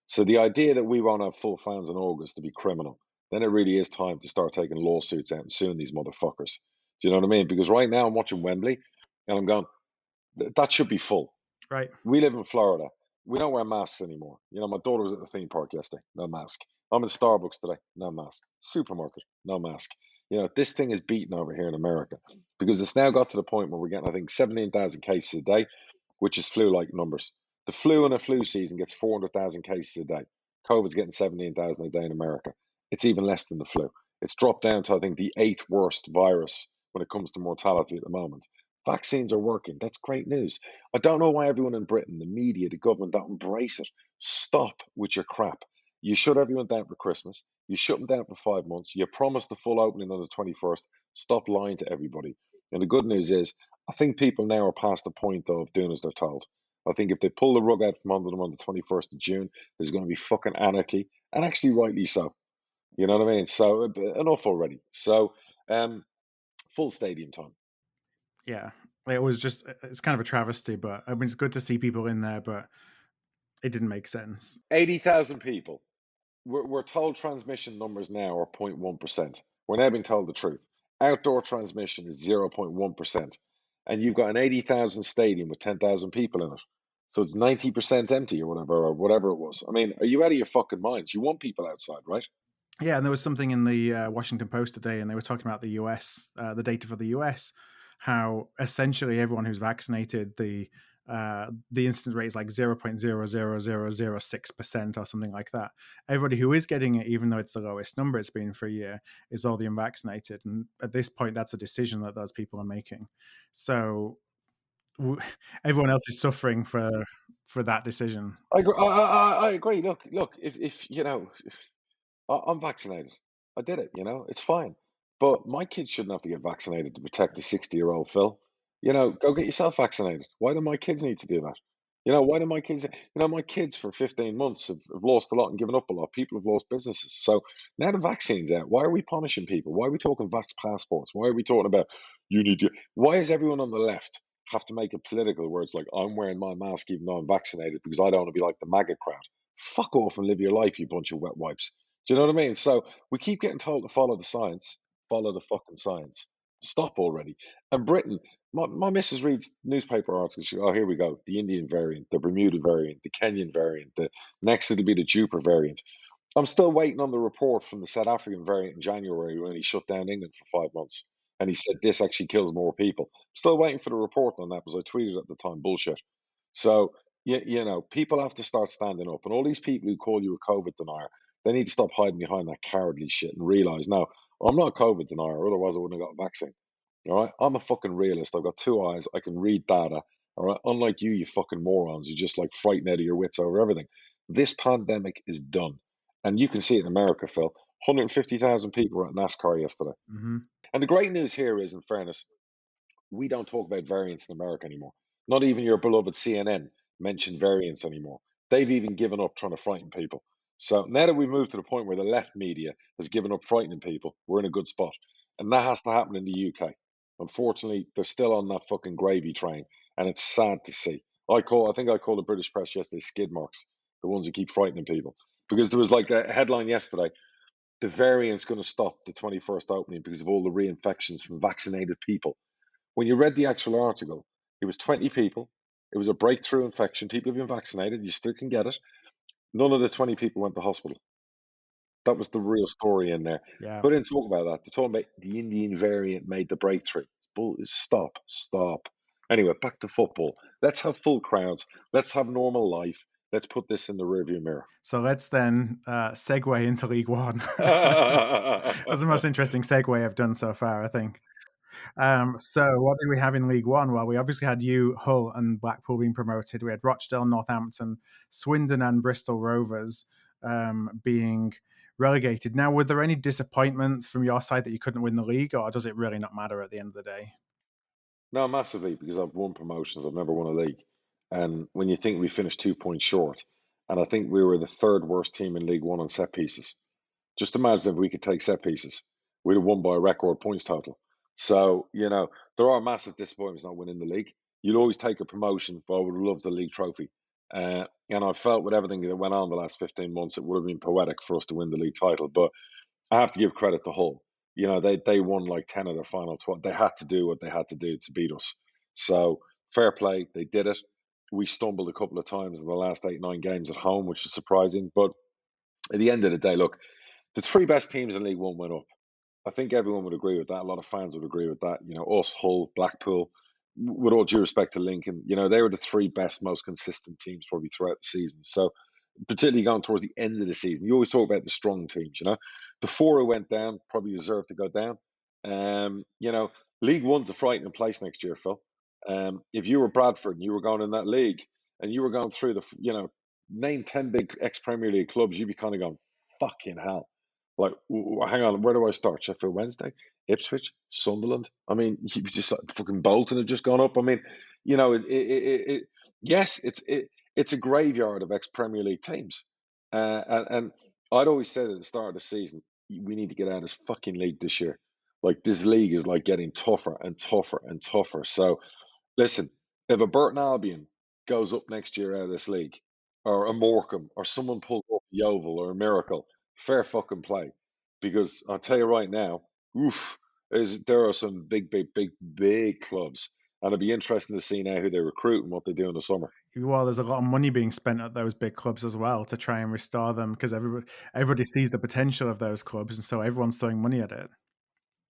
So the idea that we won't have full fans in August to be criminal, then it really is time to start taking lawsuits out and suing these motherfuckers. Do you know what I mean? Because right now I'm watching Wembley and I'm going, that should be full. Right. We live in Florida. We don't wear masks anymore. My daughter was at the theme park yesterday, no mask. I'm in Starbucks today, no mask. Supermarket, no mask. This thing is beaten over here in America because it's now got to the point where we're getting, I think, 17,000 cases a day, which is flu-like numbers. The flu in a flu season gets 400,000 cases a day. COVID's getting 17,000 a day in America. It's even less than the flu. It's dropped down to, I think, the 8th worst virus when it comes to mortality at the moment. Vaccines are working. That's great news. I don't know why everyone in Britain, the media, the government, don't embrace it. Stop with your crap. You shut everyone down for Christmas. You shut them down for 5 months. You promised the full opening on the 21st. Stop lying to everybody. And the good news is, I think people now are past the point of doing as they're told. I think if they pull the rug out from under them on the 21st of June, there's going to be fucking anarchy, and actually rightly so. You know what I mean? So enough already. So full stadium time. Yeah. It's kind of a travesty, but I mean, it's good to see people in there, but it didn't make sense. 80,000 people. We're told transmission numbers now are 0.1%. We're now being told the truth. Outdoor transmission is 0.1%. And you've got an 80,000 stadium with 10,000 people in it. So it's 90% empty or whatever it was. I mean, are you out of your fucking minds? You want people outside, right? Yeah, and there was something in the Washington Post today, and they were talking about the US, the data for the US, how essentially everyone who's vaccinated, the incidence rate is like 0.00006% or something like that. Everybody who is getting it, even though it's the lowest number it's been for a year, is all the unvaccinated. And at this point, that's a decision that those people are making. So everyone else is suffering for that decision. I agree. I agree. Look. If I'm vaccinated. I did it. It's fine. But my kids shouldn't have to get vaccinated to protect the 60-year-old Phil. Go get yourself vaccinated. Why do my kids need to do that? Why do my kids? My kids for 15 months have lost a lot and given up a lot. People have lost businesses. So now the vaccine's out. Why are we punishing people? Why are we talking vax passports? Why are we talking about you need to? Why is everyone on the left have to make it political where it's like I'm wearing my mask even though I'm vaccinated because I don't want to be like the MAGA crowd? Fuck off and live your life, you bunch of wet wipes. Do you know what I mean? So we keep getting told to follow the science, follow the fucking science. Stop already. And Britain, my missus reads newspaper articles. She, oh, here we go. The Indian variant, the Bermuda variant, the Kenyan variant, the next it'll be the Jupiter variant. I'm still waiting on the report from the South African variant in January when he shut down England for 5 months. And he said this actually kills more people. Still waiting for the report on that because I tweeted at the time bullshit. So, people have to start standing up. And all these people who call you a COVID denier, they need to stop hiding behind that cowardly shit and realize, no, I'm not a COVID denier. Otherwise, I wouldn't have got a vaccine. All right. I'm a fucking realist. I've got two eyes. I can read data. All right. Unlike you, you fucking morons who just like frightened out of your wits over everything. This pandemic is done. And you can see it in America, Phil. 150,000 people were at NASCAR yesterday. Hmm. And the great news here is, in fairness, we don't talk about variants in America anymore. Not even your beloved CNN mention variants anymore. They've even given up trying to frighten people. So now that we've moved to the point where the left media has given up frightening people, we're in a good spot. And that has to happen in the UK. Unfortunately, they're still on that fucking gravy train, and it's sad to see. I think I called the British press yesterday skid marks, the ones who keep frightening people. Because there was like a headline yesterday, the variant's going to stop the 21st opening because of all the reinfections from vaccinated people. When you read the actual article, it was 20 people. It was a breakthrough infection. People have been vaccinated. You still can get it. None of the 20 people went to hospital. That was the real story in there. Yeah. But didn't talk about that. They're talking about the Indian variant made the breakthrough. Stop, stop. Anyway, back to football. Let's have full crowds. Let's have normal life. Let's put this in the rearview mirror. So let's then segue into League One. That's the most interesting segue I've done so far, I think. So what did we have in League One? Well, we obviously had you, Hull, and Blackpool being promoted. We had Rochdale, Northampton, Swindon, and Bristol Rovers being relegated. Now, were there any disappointments from your side that you couldn't win the league, or does it really not matter at the end of the day? No, massively, because I've won promotions. I've never won a league. And when you think we finished 2 points short, and I think we were the third worst team in League One on set pieces. Just imagine if we could take set pieces. We'd have won by a record points total. So, there are massive disappointments not winning the league. You'd always take a promotion, but I would have loved the league trophy. And I felt with everything that went on the last 15 months, it would have been poetic for us to win the league title. But I have to give credit to Hull. They won like 10 of their final 12. They had to do what they had to do to beat us. So fair play. They did it. We stumbled a couple of times in the last 8, 9 games at home, which is surprising. But at the end of the day, look, the three best teams in League One went up. I think everyone would agree with that. A lot of fans would agree with that. Us, Hull, Blackpool, with all due respect to Lincoln, they were the three best, most consistent teams probably throughout the season. So particularly going towards the end of the season. You always talk about the strong teams. The four who went down probably deserve to go down. League One's a frightening place next year, Phil. If you were Bradford and you were going in that league and you were going through name 10 big ex-Premier League clubs, you'd be kind of going, fucking hell. Like, hang on, where do I start? Sheffield Wednesday, Ipswich, Sunderland. I mean, you just like fucking Bolton have just gone up. I mean, yes, it's a graveyard of ex-Premier League teams. And I'd always said at the start of the season, we need to get out of this fucking league this year. Like, this league is like getting tougher and tougher and tougher. So, listen, if a Burton Albion goes up next year out of this league, or a Morecambe, or someone pulls up a Yeovil or a Miracle, fair fucking play. Because I'll tell you right now, there are some big, big, big, big clubs. And it'll be interesting to see now who they recruit and what they do in the summer. Well, there's a lot of money being spent at those big clubs as well to try and restore them because everybody sees the potential of those clubs, and so everyone's throwing money at it.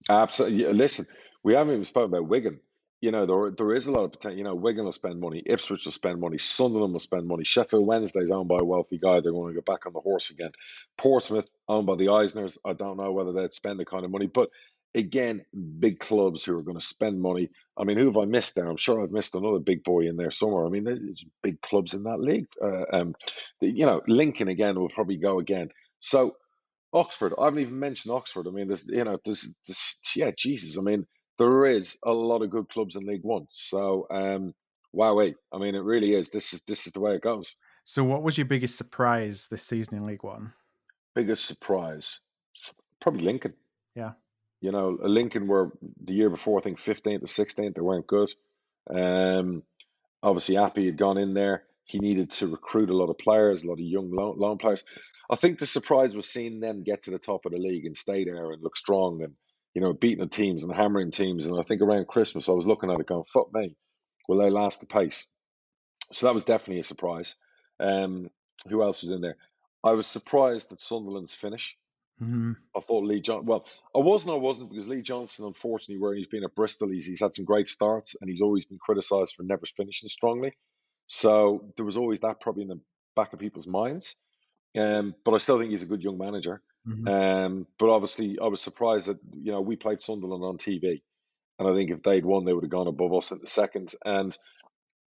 Absolutely. Yeah, listen, we haven't even spoken about Wigan. There is a lot of potential. Wigan will spend money, Ipswich will spend money, Sunderland will spend money. Sheffield Wednesday is owned by a wealthy guy. They're going to get back on the horse again. Portsmouth, owned by the Eisners. I don't know whether they'd spend the kind of money, but again, big clubs who are going to spend money. I mean, who have I missed there? I'm sure I've missed another big boy in there somewhere. I mean, there's big clubs in that league. Lincoln again will probably go again. So Oxford, I haven't even mentioned Oxford. I mean, yeah, Jesus. I mean, there is a lot of good clubs in League One. So, wowee. I mean, it really is. This is the way it goes. So, what was your biggest surprise this season in League One? Biggest surprise, probably Lincoln. Yeah. Lincoln were the year before, I think 15th or 16th. They weren't good. Obviously, Appy had gone in there. He needed to recruit a lot of players, a lot of young loan players. I think the surprise was seeing them get to the top of the league and stay there and look strong. And beating the teams and hammering teams. And I think around Christmas, I was looking at it going, fuck me, will they last the pace? So that was definitely a surprise. Um, who else was in there? I was surprised at Sunderland's finish. Mhm. I thought Lee John. Well, I wasn't because Lee Johnson, unfortunately, where he's been at Bristol, he's had some great starts and he's always been criticised for never finishing strongly. So there was always that probably in the back of people's minds. But I still think he's a good young manager. Mhm. But obviously, I was surprised that we played Sunderland on TV, and I think if they'd won, they would have gone above us in the second, and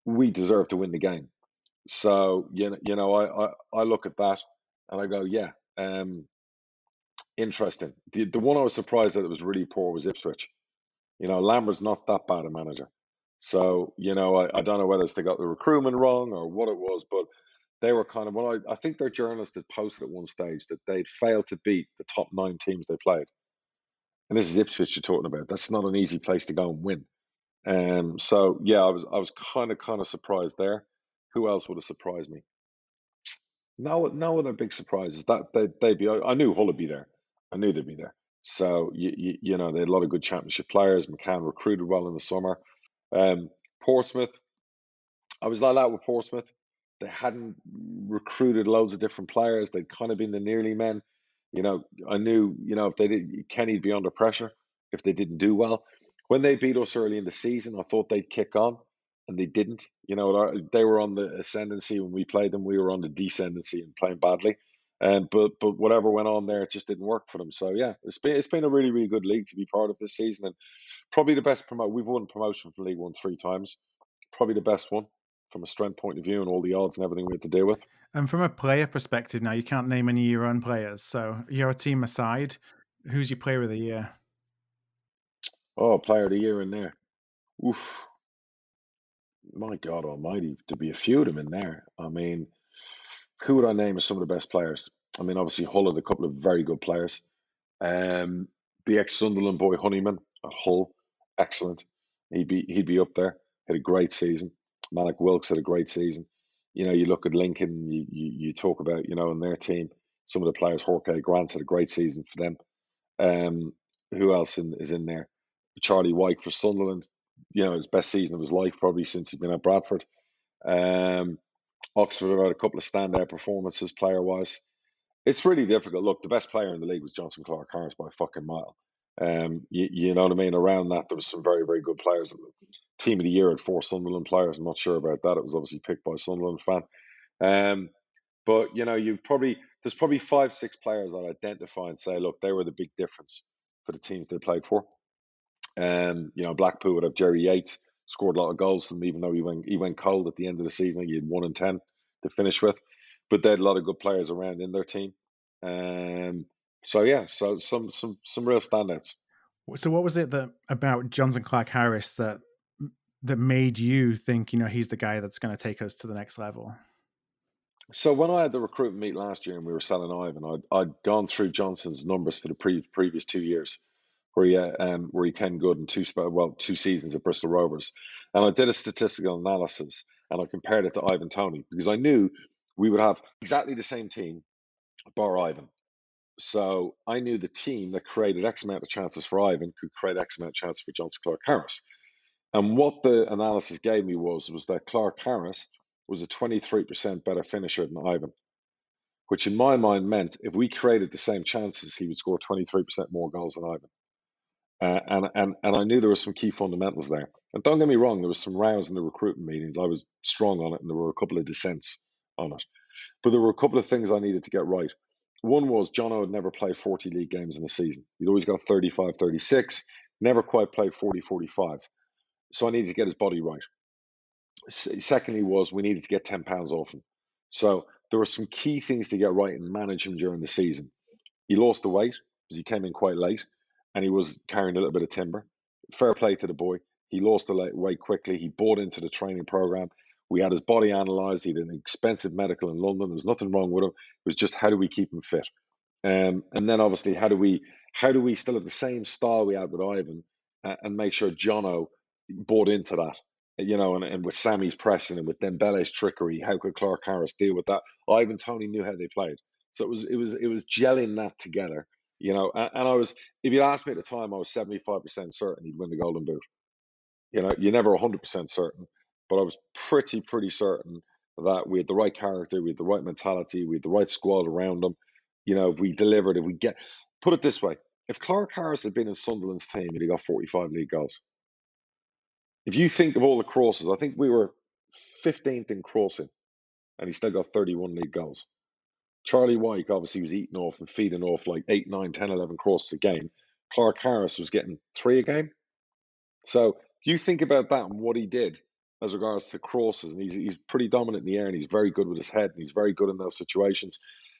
we deserved to win the game. So I look at that and I go, yeah, interesting. The one I was surprised that it was really poor was Ipswich. Lambert's not that bad a manager. So, I don't know whether it's they got the recruitment wrong or what it was, but they were kind of, I think their journalist had posted at one stage that they'd failed to beat the top 9 teams they played. And this is Ipswich you're talking about. That's not an easy place to go and win. So yeah, I was kind of surprised there. Who else would have surprised me? No other big surprises. That they'd be. I knew Hull would be there. I knew they'd be there. So they had a lot of good championship players. McCann recruited well in the summer. Um, Portsmouth, I was like that with Portsmouth. They hadn't recruited loads of different players. They'd kind of been the nearly men. I knew, if they did, Kenny'd be under pressure if they didn't do well. When they beat us early in the season, I thought they'd kick on, and they didn't. They were on the ascendancy when we played them. We were on the descendancy and playing badly. But whatever went on there, it just didn't work for them. So yeah, it's been a really really good league to be part of this season, and probably the best promote. We've won promotion from League One 3 times. Probably the best one from a strength point of view and all the odds and everything we had to deal with. And from a player perspective now, you can't name any of your own players, so your team aside, who's your player of the year? Oh, player of the year in there. Oof, my God Almighty, to be a few of them in there. I mean, who would I name as some of the best players? I mean, obviously Hull had a couple of very good players. Um, the ex-Sunderland boy Honeyman at Hull, excellent. He'd be up there. Had a great season. Malik Wilkes had a great season. You look at Lincoln. You talk about in their team some of the players. Jorge Grant had a great season for them. Um, who else is in there? Charlie White for Sunderland. His best season of his life probably since he's been at Bradford. Um, Oxford have had a couple of standout performances player wise. It's really difficult. Look, the best player in the league was Jonson Clarke-Harris by a fucking mile. You know what I mean? Around that, there was some very, very good players. Team of the year had 4 Sunderland players. I'm not sure about that. It was obviously picked by a Sunderland fan. Um, but there's probably 5, 6 players I'd identify and say, look, they were the big difference for the teams they played for. Blackpool would have Jerry Yates, scored a lot of goals for them, even though he went cold at the end of the season. He had 1 and 10 to finish with, but they had a lot of good players around in their team. So yeah, so some real standouts. So what was it that about Jonson Clarke-Harris that made you think, he's the guy that's gonna take us to the next level? So when I had the recruitment meet last year and we were selling Ivan, I'd gone through Johnson's numbers for the previous 2 years, where he came good in 2 seasons at Bristol Rovers, and I did a statistical analysis and I compared it to Ivan Toney because I knew we would have exactly the same team bar Ivan. So I knew the team that created X amount of chances for Ivan could create X amount of chances for Jonson Clarke-Harris. And what the analysis gave me was that Clarke-Harris was a 23% better finisher than Ivan, which in my mind meant if we created the same chances, he would score 23% more goals than Ivan. And I knew there were some key fundamentals there. And don't get me wrong, there was some rows in the recruitment meetings. I was strong on it, and there were a couple of dissents on it. But there were a couple of things I needed to get right. One was Jono had never played 40 league games in a season. He'd always got 35, 36, never quite played 40, 45. So I needed to get his body right. Secondly was we needed to get £10 off him. So there were some key things to get right and manage him during the season. He lost the weight because he came in quite late and he was carrying a little bit of timber. Fair play to the boy. He lost the weight quickly. He bought into the training program. We had his body analysed. He had an expensive medical in London. There was nothing wrong with him. It was just how do we keep him fit? And then obviously how do we still have the same style we had with Ivan and make sure Jono bought into that, and with Sammy's pressing and with Dembele's trickery, how could Clarke-Harris deal with that? Ivan Toney knew how they played, so it was gelling that together And I was, if you asked me at the time, I was 75% certain he'd win the Golden Boot. You're never 100% certain, but I was pretty certain that we had the right character, we had the right mentality, we had the right squad around him. If we delivered, if we get, put it this way, if Clarke-Harris had been in Sunderland's team, he'd have got 45 league goals. If you think of all the crosses, I think we were 15th in crossing, and he still got 31 league goals. Charlie Wyke obviously was eating off and feeding off like 8, 9, 10, 11 crosses a game. Clarke-Harris was getting 3 a game. So if you think about that and what he did as regards to crosses, and he's pretty dominant in the air, and he's very good with his head, and he's very good in those situations,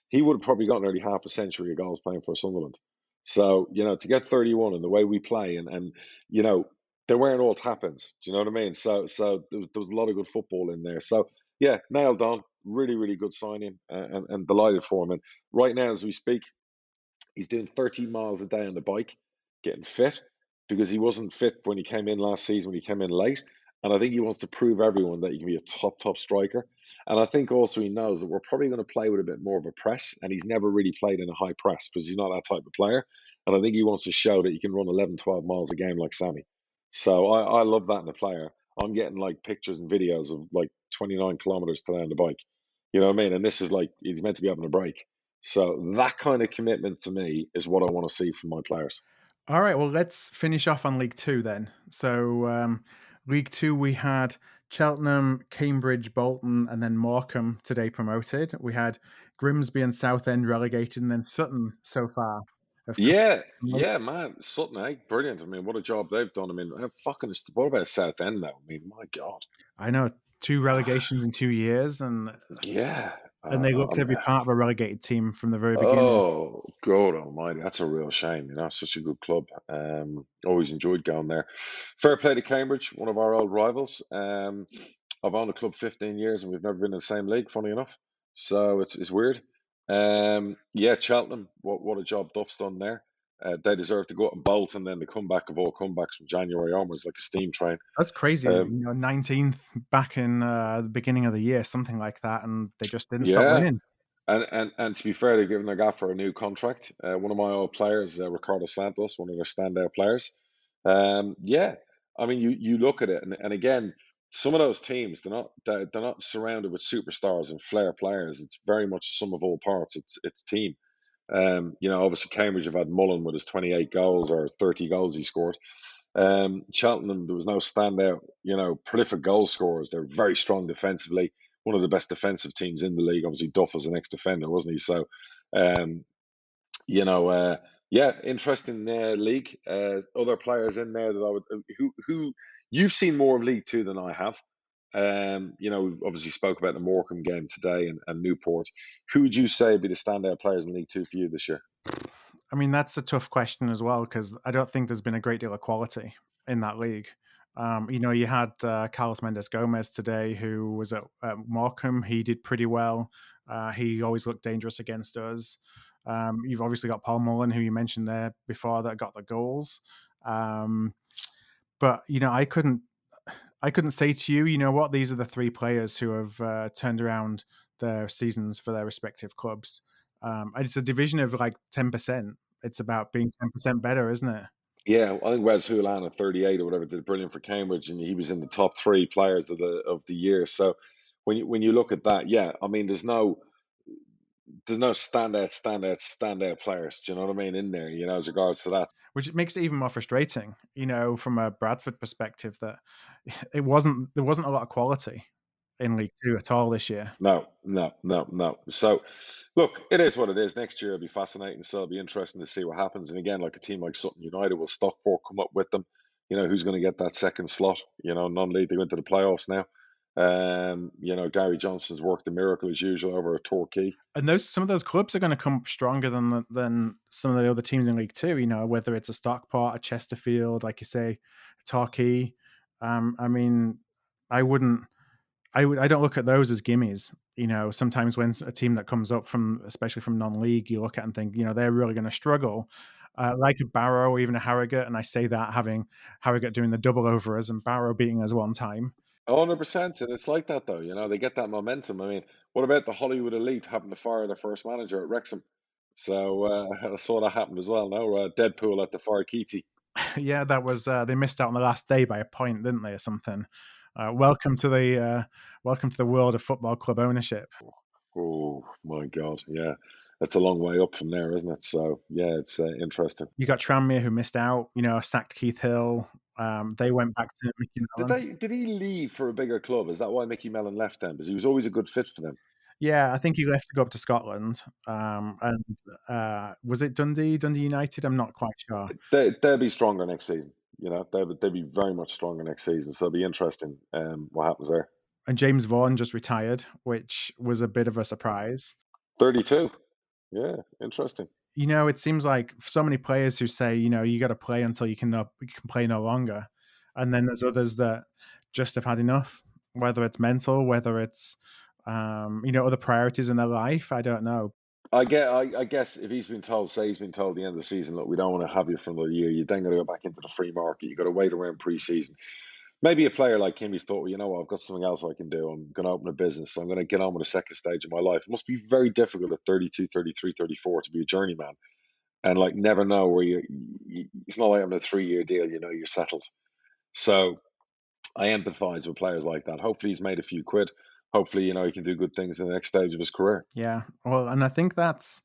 he would have probably got nearly half a century of goals playing for Sunderland. So, to get 31 and the way we play, and they're wearing all tap-ins. Do you know what I mean? So there was a lot of good football in there. So, yeah, nailed on. Really, really good signing, and delighted for him. And right now, as we speak, he's doing 30 miles a day on the bike, getting fit, because he wasn't fit when he came in last season, when he came in late. And I think he wants to prove everyone that he can be a top striker. And I think also he knows that we're probably going to play with a bit more of a press, and he's never really played in a high press because he's not that type of player. And I think he wants to show that he can run 11, 12 miles a game like Sammy. So I love that in a player. I'm getting like pictures and videos of like 29 kilometers today on the bike. You know what I mean? And this is like, he's meant to be having a break. So that kind of commitment to me is what I want to see from my players. All right, well, let's finish off on League Two then. So, League Two, we had Cheltenham, Cambridge, Bolton, and then Morecambe today promoted. We had Grimsby and Southend relegated, and then Sutton so far have come. Yeah, man. Sutton, brilliant. I mean, what a job they've done. I mean, what about Southend now? I mean, my God. I know, 2 relegations in 2 years, and Yeah. they looked every part of a relegated team from the very beginning. Oh, God almighty. That's a real shame. Such a good club. Always enjoyed going there. Fair play to Cambridge, one of our old rivals. I've owned the club 15 years and we've never been in the same league, funny enough. So it's weird. Yeah, Cheltenham, what a job Duff's done there. They deserve to go up and bolt, and then the comeback of all comebacks from January onwards, like a steam train. That's crazy. Um, 19th back in the beginning of the year, something like that, and they just didn't stop yeah, winning. and to be fair, they've given their gaffer a new contract. One of my old players, Ricardo Santos, one of their standout players. Yeah, I mean, you look at it, and again, some of those teams they're not surrounded with superstars and flair players. It's very much a sum of all parts. It's team. Obviously Cambridge have had Mullen with his 28 goals or 30 goals he scored. Cheltenham, there was no standout, prolific goal scorers. They're very strong defensively. One of the best defensive teams in the league. Obviously, Duff was an ex-defender, wasn't he? So, um, yeah, interesting league. Other players in there that I would who you've seen more of League Two than I have. We've obviously spoke about the Morecambe game today and Newport. Who would you say would be the standout players in League Two for you this year? I mean, that's a tough question as well, because I don't think there's been a great deal of quality in that league. You had Carlos Mendes Gomez today, who was at Morecambe. He did pretty well. He always looked dangerous against us. You've obviously got Paul Mullen, who you mentioned there before, that got the goals. But I couldn't say to you, what, these are the 3 players who have turned around their seasons for their respective clubs. And it's a division of like 10%. It's about being 10% better, isn't it? Yeah, I think Wes Hulan at 38 or whatever did brilliant for Cambridge, and he was in the top 3 players of the year. So when you look at that, yeah, I mean, there's no standout players. Do you know what I mean in there? As regards to that. Which makes it even more frustrating, from a Bradford perspective, that there wasn't a lot of quality in League Two at all this year. No, no, no, no. So, look, it is what it is. Next year will be fascinating. So it'll be interesting to see what happens. And again, like a team like Sutton United, will Stockport come up with them? Who's going to get that second slot? Non-league, they went to the playoffs now. Gary Johnson's worked a miracle as usual over at Torquay. And some of those clubs are going to come up stronger than some of the other teams in League Two. Whether it's a Stockport, a Chesterfield, like you say, Torquay. I mean, I don't look at those as gimmies. Sometimes when a team that comes up especially from non-league, you look at and think, they're really going to struggle. Like a Barrow or even a Harrogate, and I say that having Harrogate doing the double over us and Barrow beating us one time. 100%, and it's like that though. They get that momentum. I mean, what about the Hollywood elite having to fire their first manager at Wrexham? So I saw that happen as well. No, Deadpool at the Farkiti. Yeah, that was they missed out on the last day by a point, didn't they, or something? Welcome to the world of football club ownership. Oh my God, yeah, that's a long way up from there, isn't it? So yeah, it's interesting. You got Tranmere who missed out, sacked Keith Hill. They went back to Mickey Mellon. Did he leave for a bigger club? Is that why Mickey Mellon left them? Because he was always a good fit for them. Yeah, I think he left to go up to Scotland. And was it Dundee United? I'm not quite sure. They'll be stronger next season. You know, they'll be very much stronger next season. So it'll be interesting what happens there. And James Vaughan just retired, which was a bit of a surprise. 32. Yeah, interesting. It seems like so many players who say, you got to play until you can play no longer, and then there's others that just have had enough. Whether it's mental, whether it's other priorities in their life, I don't know. I guess if say he's been told at the end of the season, look, we don't want to have you for another year. You then got to go back into the free market. You got to wait around pre-season. Maybe a player like him, he's thought, well, you know what, I've got something else I can do. I'm going to open a business. So I'm going to get on with the second stage of my life. It must be very difficult at 32, 33, 34 to be a journeyman and like never know where it's not like I'm a 3-year deal, you're settled. So I empathize with players like that. Hopefully he's made a few quid. Hopefully, he can do good things in the next stage of his career. Yeah, well, and I think that's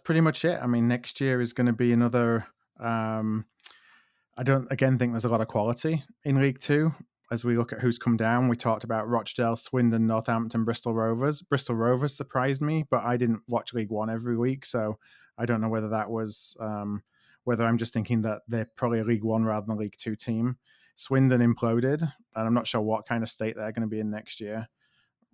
pretty much it. I mean, next year is going to be another. I don't again think there's a lot of quality in League Two as we look at who's come down. We talked about Rochdale, Swindon, Northampton, Bristol Rovers. Bristol Rovers surprised me, but I didn't watch League One every week, so I don't know whether that was whether I'm just thinking that they're probably a League One rather than a League Two team. Swindon imploded, and I'm not sure what kind of state they're going to be in next year.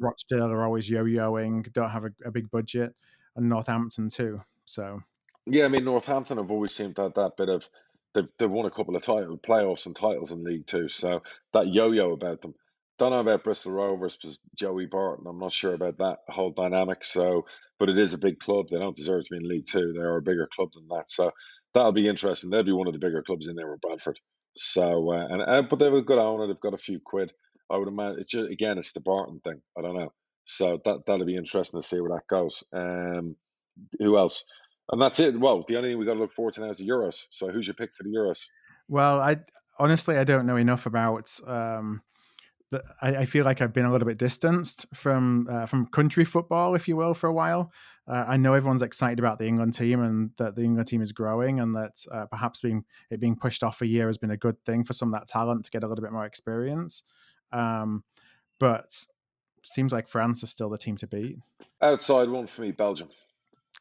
Rochdale are always yo-yoing, don't have a big budget, and Northampton too. So Yeah, I mean Northampton have always seemed to have that bit of they've won a couple of playoffs and titles in League Two, so that yo-yo about them. Don't know about Bristol Rovers because Joey Barton. I'm not sure about that whole dynamic. So, but it is a big club. They don't deserve to be in League Two. They are a bigger club than that. So that'll be interesting. They'll be one of the bigger clubs in there with Bradford. So but they have a good owner. They've got a few quid. I would imagine. It's just, again, it's the Barton thing. I don't know. So that'll be interesting to see where that goes. Who else? And that's it. Well, the only thing we got to look forward to now is the Euros. So who's your pick for the Euros? well, I honestly I don't know enough about. I feel like I've been a little bit distanced from country football, if you will, for a while. I know everyone's excited about the England team and that the England team is growing, and that perhaps being pushed off a year has been a good thing for some of that talent to get a little bit more experience. But seems like France is still the team to beat. Outside one for me, Belgium.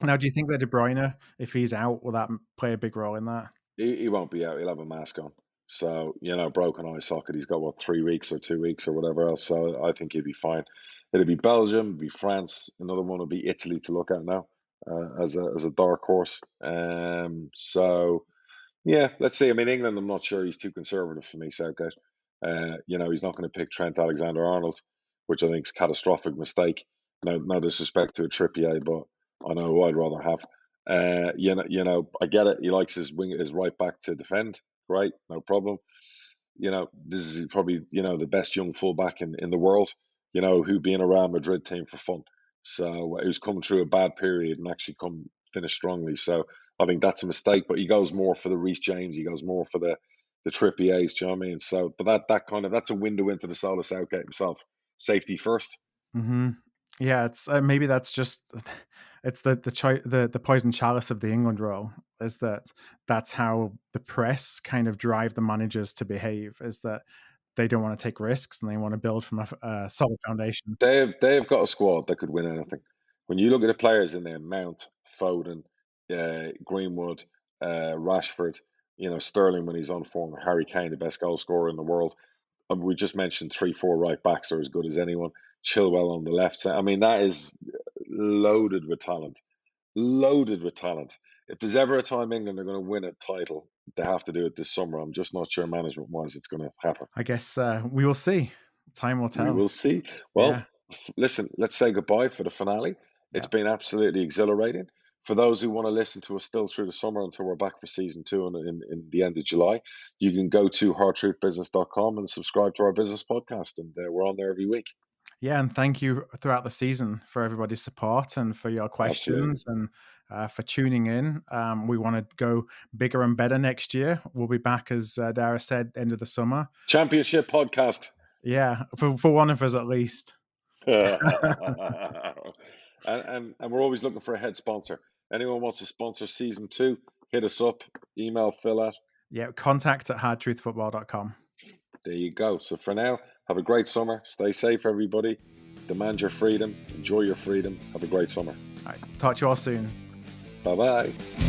Now, do you think that De Bruyne, if he's out, will that play a big role in that? He won't be out. He'll have a mask on. So, broken eye socket. He's got what, 3 weeks or 2 weeks or whatever else. So I think he'll be fine. It'll be Belgium, it'll be France. Another one will be Italy to look at now as a dark horse. So yeah, let's see. I mean, England, I'm not sure. He's too conservative for me, Southgate. He's not going to pick Trent Alexander-Arnold, which I think is a catastrophic mistake. No disrespect to a Trippier, but I know who I'd rather have. I get it. He likes his right back to defend. Great, no problem. This is probably the best young fullback in the world. Who'd be in a Real Madrid team for fun. So who's come through a bad period and actually finish strongly. So I think that's a mistake. But he goes more for the Reece James. He goes more for the Trippiers. Do you know what I mean? So, but that's a window into the soul of Southgate himself. Safety first. Mm-hmm. Yeah, it's maybe that's just it's the poison chalice of the England role is that's how the press kind of drive the managers to behave, is that they don't want to take risks and they want to build from a solid foundation. They've got a squad that could win anything. When you look at the players in there, Mount, Foden, Greenwood, Rashford, Sterling when he's on form, Harry Kane, the best goal scorer in the world. We just mentioned 3, 4 right backs are as good as anyone. Chilwell on the left side. I mean, that is loaded with talent. Loaded with talent. If there's ever a time England are going to win a title, they have to do it this summer. I'm just not sure management wise it's going to happen. I guess we will see. Time will We tell. will see. Yeah, Well, listen, let's say goodbye for the finale. It's yeah, been absolutely exhilarating. For those who want to listen to us still through the summer until we're back for season 2 in the end of July, you can go to hardtruthbusiness.com and subscribe to our business podcast. And we're on there every week. yeah. And thank you throughout the season for everybody's support and for your Absolutely. questions, and for tuning in. We want to go bigger and better next year. We'll be back, as Darragh said, end of the summer. Championship podcast. Yeah, for one of us at least. and we're always looking for a head sponsor. Anyone wants to sponsor season 2, hit us up. Email Phil at contact@hardtruthfootball.com. There you go. So for now, have a great summer. Stay safe, everybody. Demand your freedom. Enjoy your freedom. Have a great summer. All right, talk to you all soon. Bye-bye.